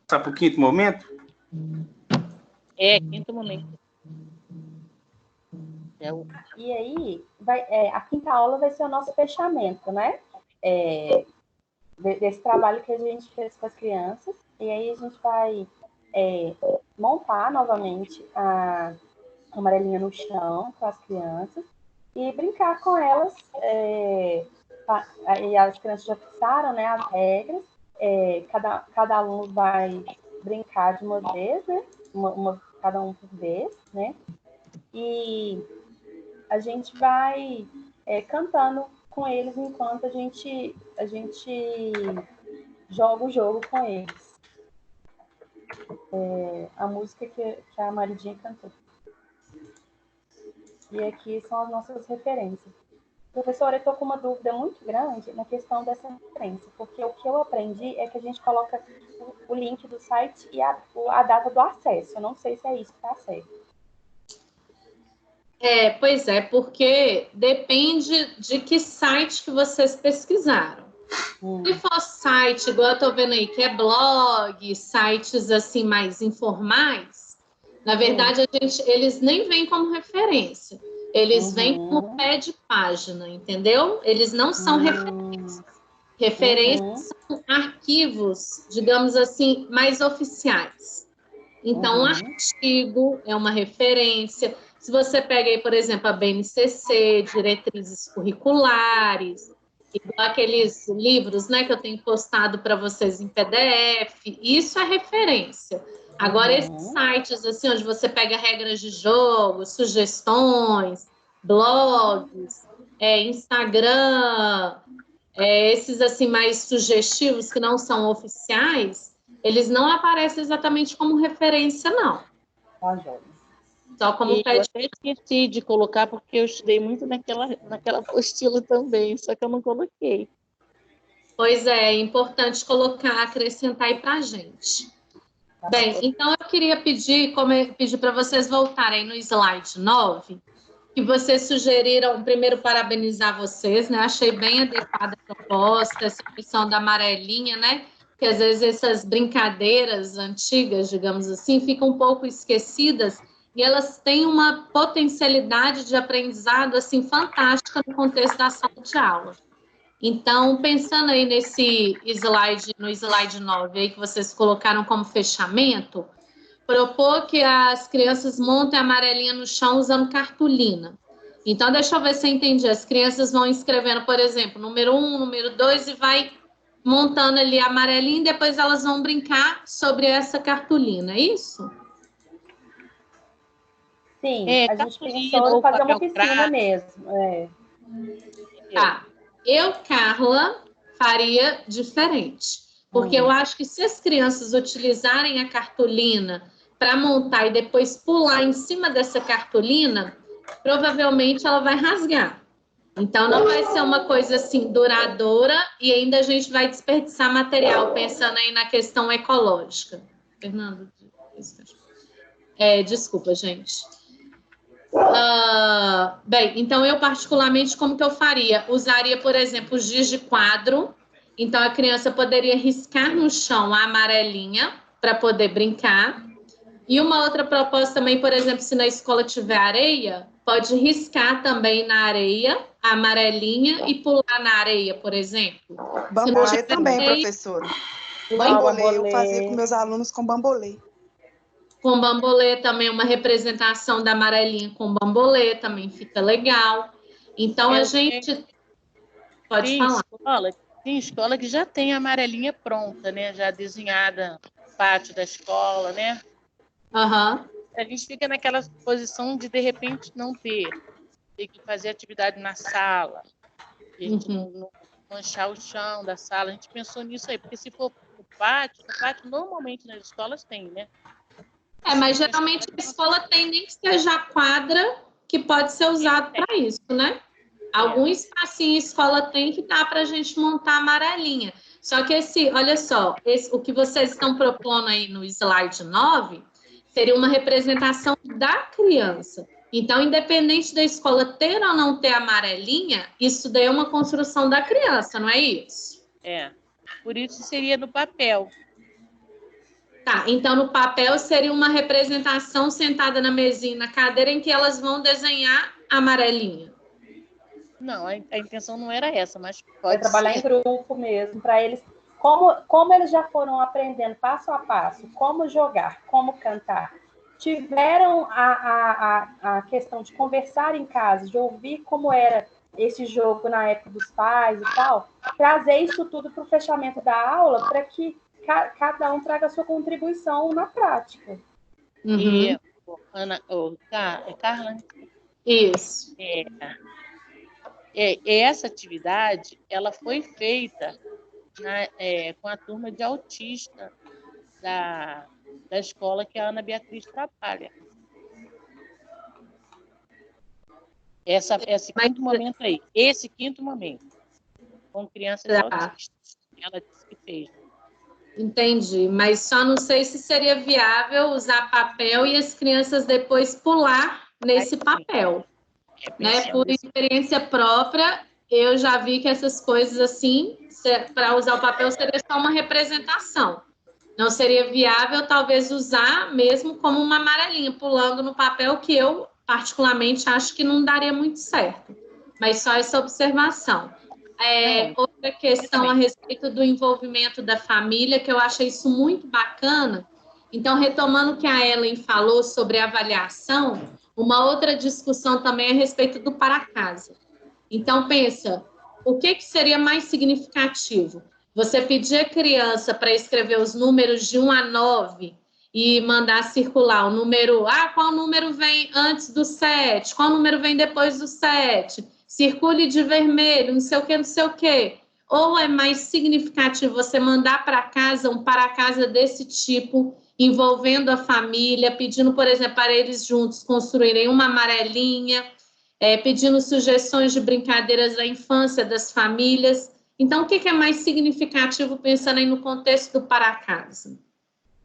Passar para o quinto momento? Quinto momento. E aí, a quinta aula vai ser o nosso fechamento, né? Desse trabalho que a gente fez com as crianças. E aí a gente vai montar novamente a amarelinha no chão com as crianças e brincar com elas. E as crianças já fixaram, né, as regras. Cada aluno vai brincar de uma vez, né? Cada um por vez, né? E a gente vai cantando com eles enquanto a gente joga o jogo com eles. A música que a Maridinha cantou. E aqui são as nossas referências. Professora, eu estou com uma dúvida muito grande na questão dessa referência, porque o que eu aprendi é que a gente coloca o link do site e a data do acesso. Eu não sei se é isso que está certo. Pois é, porque depende de que site que vocês pesquisaram. Se for site, igual eu estou vendo aí, que é blog, sites assim mais informais, na verdade, eles nem vêm como referência. Eles vêm como pé de página, entendeu? Eles não são referências. Referências são arquivos, digamos assim, mais oficiais. Então, um artigo é uma referência. Se você pega aí, por exemplo, a BNCC, diretrizes curriculares, igual aqueles livros, né, que eu tenho postado para vocês em PDF, isso é referência. Agora, esses sites, assim, onde você pega regras de jogo, sugestões, blogs, Instagram, esses, assim, mais sugestivos, que não são oficiais, eles não aparecem exatamente como referência, não. Só como eu até esqueci de colocar, porque eu estudei muito naquela apostila também, só que eu não coloquei. Pois é importante colocar, acrescentar aí para a gente. Bem, então eu queria pedir, como eu pedi para vocês voltarem no slide 9, que vocês sugeriram, primeiro, parabenizar vocês, né? Achei bem adequada a proposta, essa questão da amarelinha, né? Que às vezes essas brincadeiras antigas, digamos assim, ficam um pouco esquecidas e elas têm uma potencialidade de aprendizado, assim, fantástica no contexto da sala de aula. Então, pensando aí nesse slide, no slide 9 aí que vocês colocaram como fechamento, propor que as crianças montem a amarelinha no chão usando cartolina. Então, deixa eu ver se eu entendi. As crianças vão escrevendo, por exemplo, número 1, número 2 e vai montando ali a amarelinha e depois elas vão brincar sobre essa cartolina, é isso? Sim, a gente pensou em fazer uma piscina mesmo. Tá. Eu, Carla, faria diferente. Porque eu acho que se as crianças utilizarem a cartolina para montar e depois pular em cima dessa cartolina, provavelmente ela vai rasgar. Então, não vai ser uma coisa assim duradoura e ainda a gente vai desperdiçar material, pensando aí na questão ecológica. Fernando, desculpa, gente. Bem, então eu particularmente, como que eu faria? Usaria, por exemplo, os giz de quadro. Então, a criança poderia riscar no chão a amarelinha para poder brincar. E uma outra proposta também, por exemplo, se na escola tiver areia, pode riscar também na areia a amarelinha e pular na areia, por exemplo. Bambolê também, professora. Bambolê, eu fazia com meus alunos com bambolê. Com bambolê também, uma representação da amarelinha com bambolê também fica legal. Então, a gente... Pode falar. Tem escola que já tem a amarelinha pronta, né? Já desenhada no pátio da escola, né? Aham. A gente fica naquela posição de repente, não ter que fazer atividade na sala, a gente não manchar o chão da sala. A gente pensou nisso aí, porque se for o pátio normalmente nas escolas tem, né? Mas geralmente a escola tem, nem que seja a quadra, que pode ser usado para isso, né? Algum espacinho a escola tem que dá para a gente montar a amarelinha. Só que olha só, o que vocês estão propondo aí no slide 9 seria uma representação da criança. Então, independente da escola ter ou não ter amarelinha, isso daí é uma construção da criança, não é isso? Por isso seria no papel. Tá, então no papel seria uma representação sentada na mesinha, na cadeira, em que elas vão desenhar a amarelinha. Não, a intenção não era essa, mas pode trabalhar em grupo mesmo, para eles, como eles já foram aprendendo passo a passo, como jogar, como cantar, tiveram a questão de conversar em casa, de ouvir como era esse jogo na época dos pais e tal, trazer isso tudo para o fechamento da aula, para que cada um traga a sua contribuição na prática. E, Ana, Carla? Isso. Essa atividade, ela foi feita com a turma de autista da escola que a Ana Beatriz trabalha. Esse quinto momento, com crianças autistas, ela disse que fez. Entendi, mas só não sei se seria viável usar papel e as crianças depois pular nesse papel. Né? Por experiência própria, eu já vi que essas coisas assim, para usar o papel, seria só uma representação. Não seria viável, talvez, usar mesmo como uma amarelinha, pulando no papel, que eu, particularmente, acho que não daria muito certo. Mas só essa observação. Outra questão a respeito do envolvimento da família, que eu achei isso muito bacana. Então, retomando o que a Ellen falou sobre avaliação, uma outra discussão também é a respeito do para casa. Então, pensa, o que seria mais significativo? Você pedir à criança para escrever os números de 1 a 9 e mandar circular o número, qual número vem antes do 7, qual número vem depois do 7, circule de vermelho, não sei o quê. Ou é mais significativo você mandar para casa um para casa desse tipo, envolvendo a família, pedindo, por exemplo, para eles juntos construírem uma amarelinha, pedindo sugestões de brincadeiras da infância das famílias, Então, o que é mais significativo pensando aí no contexto do para casa?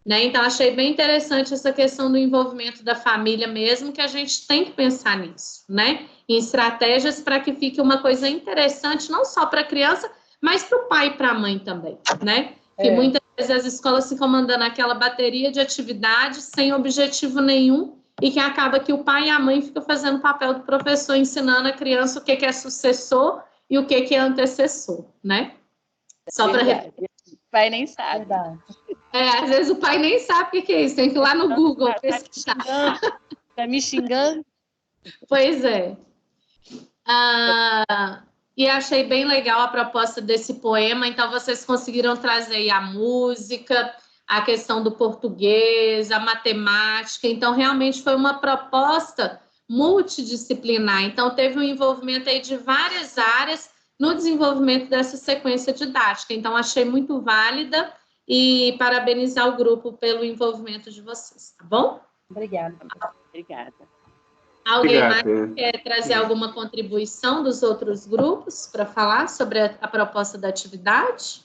Né? Então, achei bem interessante essa questão do envolvimento da família mesmo, que a gente tem que pensar nisso, né? Em estratégias para que fique uma coisa interessante, não só para a criança, mas para o pai e para a mãe também, né? Que muitas vezes as escolas ficam mandando aquela bateria de atividades sem objetivo nenhum e que acaba que o pai e a mãe ficam fazendo o papel do professor, ensinando a criança o que é sucessor e o que é antecessor, né? Só para o pai nem sabe. Verdade. Às vezes o pai nem sabe o que é isso, tem que ir lá no Google pesquisar. Tá me xingando? Pois é. E achei bem legal a proposta desse poema, então vocês conseguiram trazer aí a música, a questão do português, a matemática, então realmente foi uma proposta multidisciplinar, então teve um envolvimento aí de várias áreas no desenvolvimento dessa sequência didática, então achei muito válida e parabenizar o grupo pelo envolvimento de vocês, tá bom? Obrigada. Obrigada. Alguém mais quer trazer alguma contribuição dos outros grupos para falar sobre a proposta da atividade?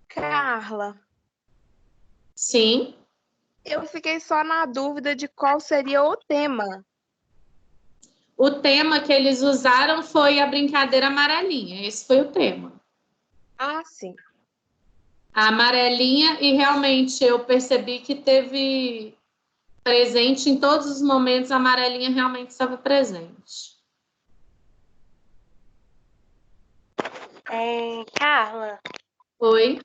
Carla. Sim. Eu fiquei só na dúvida de qual seria o tema. O tema que eles usaram foi a brincadeira amarelinha. Esse foi o tema. Ah, sim. A amarelinha, e realmente eu percebi que teve presente em todos os momentos, a amarelinha realmente estava presente. Carla. Oi?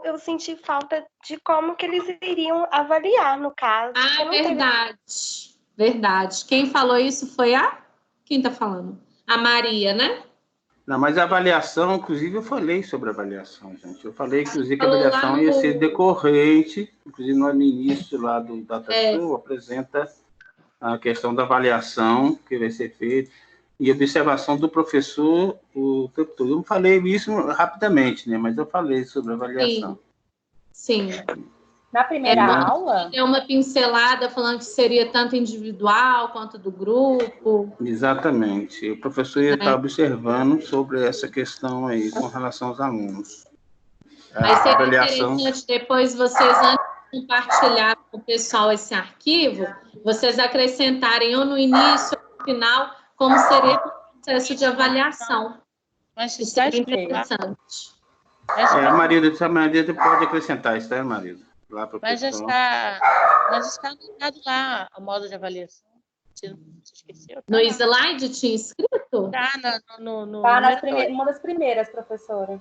Eu senti falta de como que eles iriam avaliar, no caso. Verdade. Verdade. Quem falou isso foi Quem está falando? A Maria, né? Não, mas a avaliação, inclusive, eu falei sobre a avaliação, gente. Eu falei, inclusive, que a avaliação ia ser decorrente, inclusive no início lá do DataShow, apresenta a questão da avaliação que vai ser feita e observação do professor o tempo todo. Eu não falei isso rapidamente, né? Mas eu falei sobre a avaliação. Sim. Na primeira aula? Deu uma pincelada falando que seria tanto individual quanto do grupo. Exatamente. O professor ia estar observando sobre essa questão aí com relação aos alunos. Mas seria interessante depois vocês, antes de compartilhar com o pessoal esse arquivo, vocês acrescentarem ou no início ou no final como seria o processo de avaliação. Mas isso é interessante. A Marida pode acrescentar isso, tá, Marida? Mas já está anotado lá o modo de avaliação. Você esqueceu? No slide tinha escrito? Tá, uma das primeiras, professora.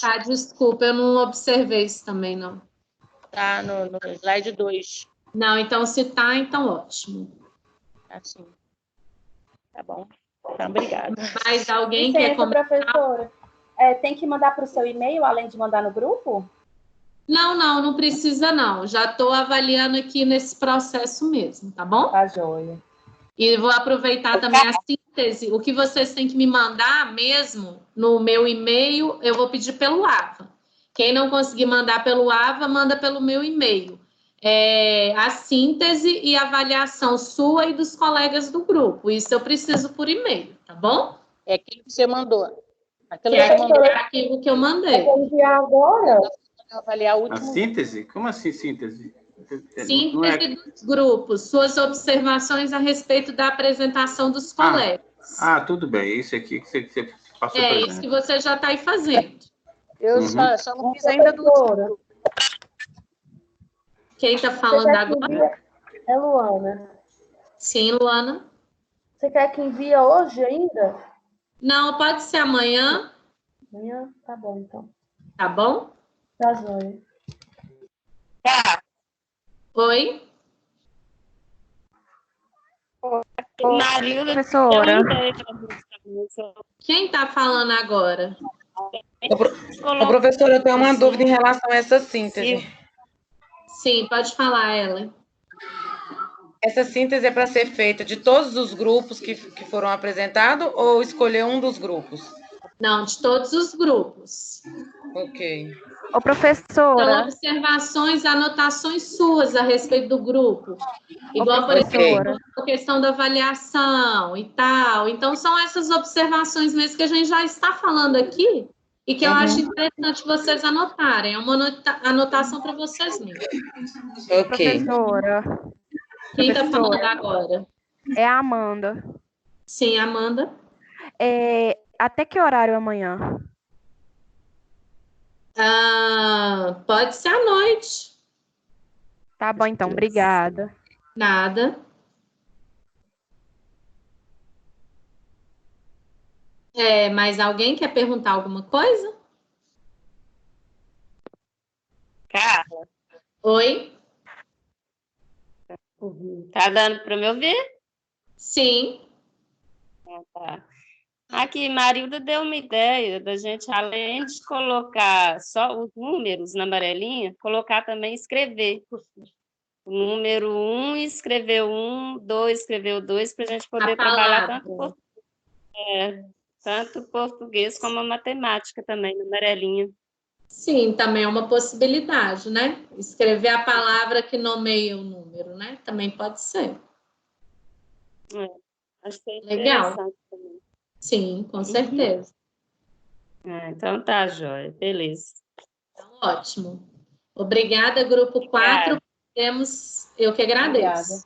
Tá, desculpa, eu não observei isso também, não. Tá no slide 2. Não, então se tá, então ótimo. Assim. Tá bom. Então, obrigada. Mais alguém quer comentar? Professora, tem que mandar para o seu e-mail, além de mandar no grupo? Não precisa não. Já estou avaliando aqui nesse processo mesmo, tá bom? Tá joia. E vou aproveitar também a síntese. O que vocês têm que me mandar mesmo no meu e-mail, eu vou pedir pelo AVA. Quem não conseguir mandar pelo AVA, manda pelo meu e-mail. A síntese e avaliação sua e dos colegas do grupo. Isso eu preciso por e-mail, tá bom? É aquilo que você mandou. Aquele arquivo que eu mandei. Vou enviar agora. Avaliar o último. A síntese? Como assim síntese? Síntese dos grupos, suas observações a respeito da apresentação dos colegas. Tudo bem, isso aqui que você passou pra gente. Isso que você já está aí fazendo. Eu só não fiz ainda do outro. Quem está falando agora? É Luana. Sim, Luana. Você quer que envie hoje ainda? Não, pode ser amanhã. Amanhã? Tá bom, então. Tá bom? Tá joia. Oi? Marilda, professora. Quem está falando agora? Professora, eu tenho uma dúvida em relação a essa síntese. Sim, pode falar, Ellen. Essa síntese é para ser feita de todos os grupos que foram apresentados ou escolher um dos grupos? Não, de todos os grupos. Ok. São professora. observações, anotações suas a respeito do grupo. Igual, por exemplo, a questão da avaliação e tal. Então, são essas observações mesmo que a gente já está falando aqui e que eu acho interessante vocês anotarem. É uma anotação para vocês mesmos. Ok. Professora. Quem está falando agora? É a Amanda. Sim, Amanda. Até que horário amanhã? Pode ser à noite. Tá bom, então. Obrigada. Nada. Mais alguém quer perguntar alguma coisa? Carla. Oi? Tá dando para me ouvir? Sim. Tá. Aqui, Marilda deu uma ideia da gente, além de colocar só os números na amarelinha, colocar também escrever. O número 1 escrever 1, 2 escrever o 2, para a gente poder trabalhar tanto português como a matemática também, na amarelinha. Sim, também é uma possibilidade, né? Escrever a palavra que nomeia o número, né? Também pode ser. Acho que é legal. Também. Sim, com certeza. Então tá, joia. Beleza. Então, ótimo. Obrigada, grupo 4. Eu que agradeço.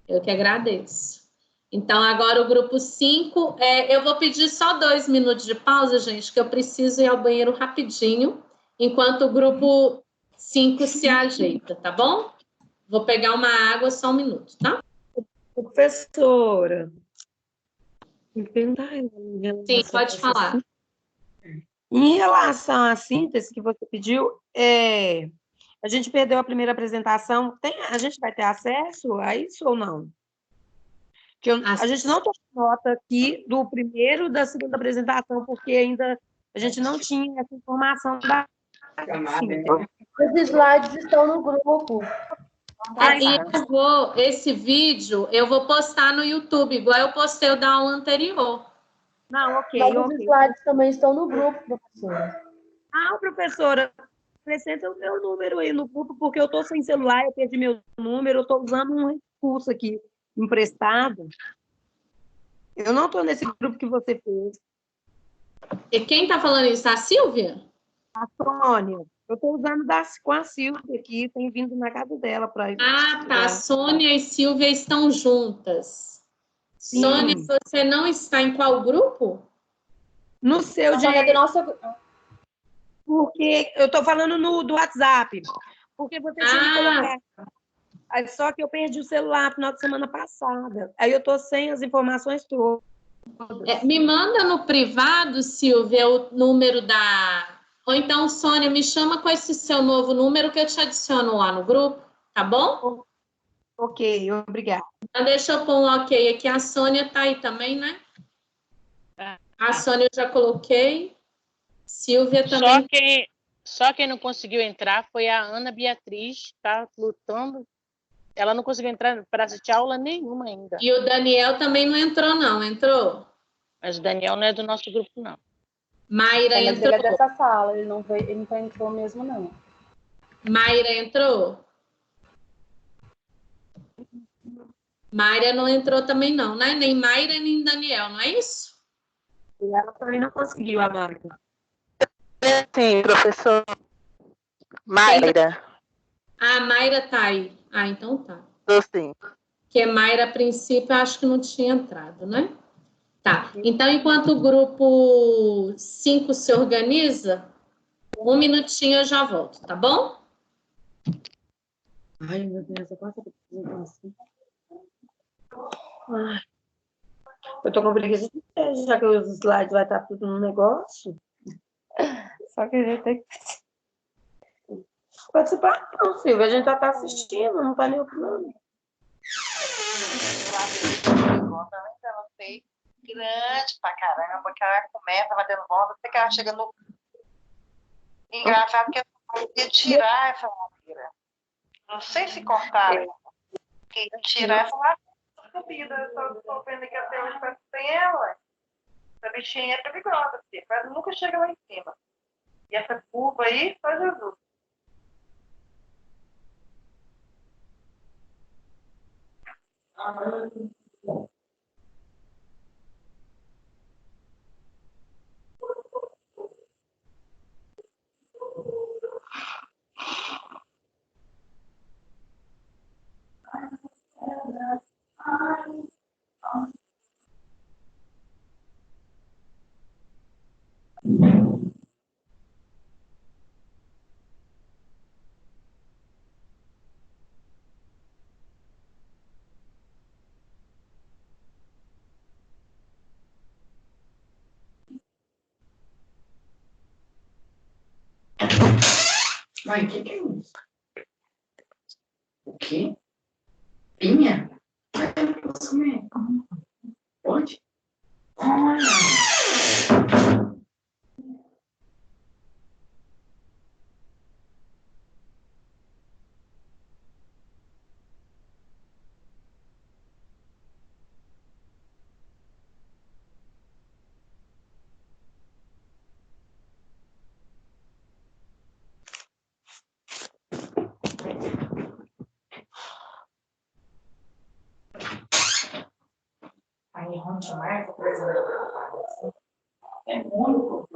Eu que agradeço. Então, agora o grupo 5, eu vou pedir só 2 minutos de pausa, gente, que eu preciso ir ao banheiro rapidinho, enquanto o grupo 5 se ajeita, tá bom? Vou pegar uma água, só 1 minuto, tá? Professora. Sim, pode falar. Em relação à síntese que você pediu, a gente perdeu a primeira apresentação. A gente vai ter acesso a isso ou não? Que a gente não tomou nota aqui do primeiro da segunda apresentação, porque ainda a gente não tinha essa informação da síntese. Os slides estão no grupo. Esse vídeo eu vou postar no YouTube, igual eu postei o da aula anterior. Não, ok. Mas os slides também estão no grupo, professora. Professora, acrescenta o meu número aí no grupo, porque eu estou sem celular, eu perdi meu número, eu estou usando um recurso aqui emprestado. Eu não estou nesse grupo que você fez. E quem está falando isso? A Silvia? A Sônia. Eu estou usando com a Silvia aqui, tem vindo na casa dela para. Tá. Sônia e Silvia estão juntas. Sim. Sônia, você não está em qual grupo? No seu de... do nosso... Porque eu estou falando do WhatsApp. Porque você tinha que colocar. Só que eu perdi o celular no final de semana passada. Aí eu estou sem as informações todas. Me manda no privado, Silvia, o número da... Ou então, Sônia, me chama com esse seu novo número que eu te adiciono lá no grupo, tá bom? Ok, obrigada. Então, deixa eu pôr um ok aqui. A Sônia tá aí também, né? A Sônia eu já coloquei. Silvia também. Só quem não conseguiu entrar foi a Ana Beatriz, tá lutando. Ela não conseguiu entrar para assistir aula nenhuma ainda. E o Daniel também não entrou, não. Entrou? Mas o Daniel não é do nosso grupo, não. Mayra mas entrou? Ele é dessa sala, ele não entrou mesmo, não. Mayra entrou? Mayra não entrou também, não, né? Nem Mayra, nem Daniel, não é isso? Ela também não conseguiu, a Mayra. Sim, professor. Mayra. A Mayra tá aí. Então tá. Tô sim. Porque Mayra, a princípio, acho que não tinha entrado, né? Tá. Então, enquanto o grupo 5 se organiza, 1 minutinho eu já volto, tá bom? Ai, meu Deus, eu quase assim. Eu tô com preguiça de ver, já que os slides vai estar tudo no negócio. Só que a gente tem que participar, não, Silvia. A gente já tá assistindo, não tá nem opinando. Eu sei, grande pra caramba, que ela começa batendo volta, até que ela chega no. Engraçado que eu ia tirar essa madeira. Não sei se cortaram. Porque tirar essa madeira. Eu tô vendo que até hoje tem ela. Essa bichinha é perigosa, mas nunca chega lá em cima. E essa curva aí, só Jesus. Mãe, o que é isso? O quê? Pinha? Eu não posso comer. Pode? Olha! Aí, onde mais coisa é muito.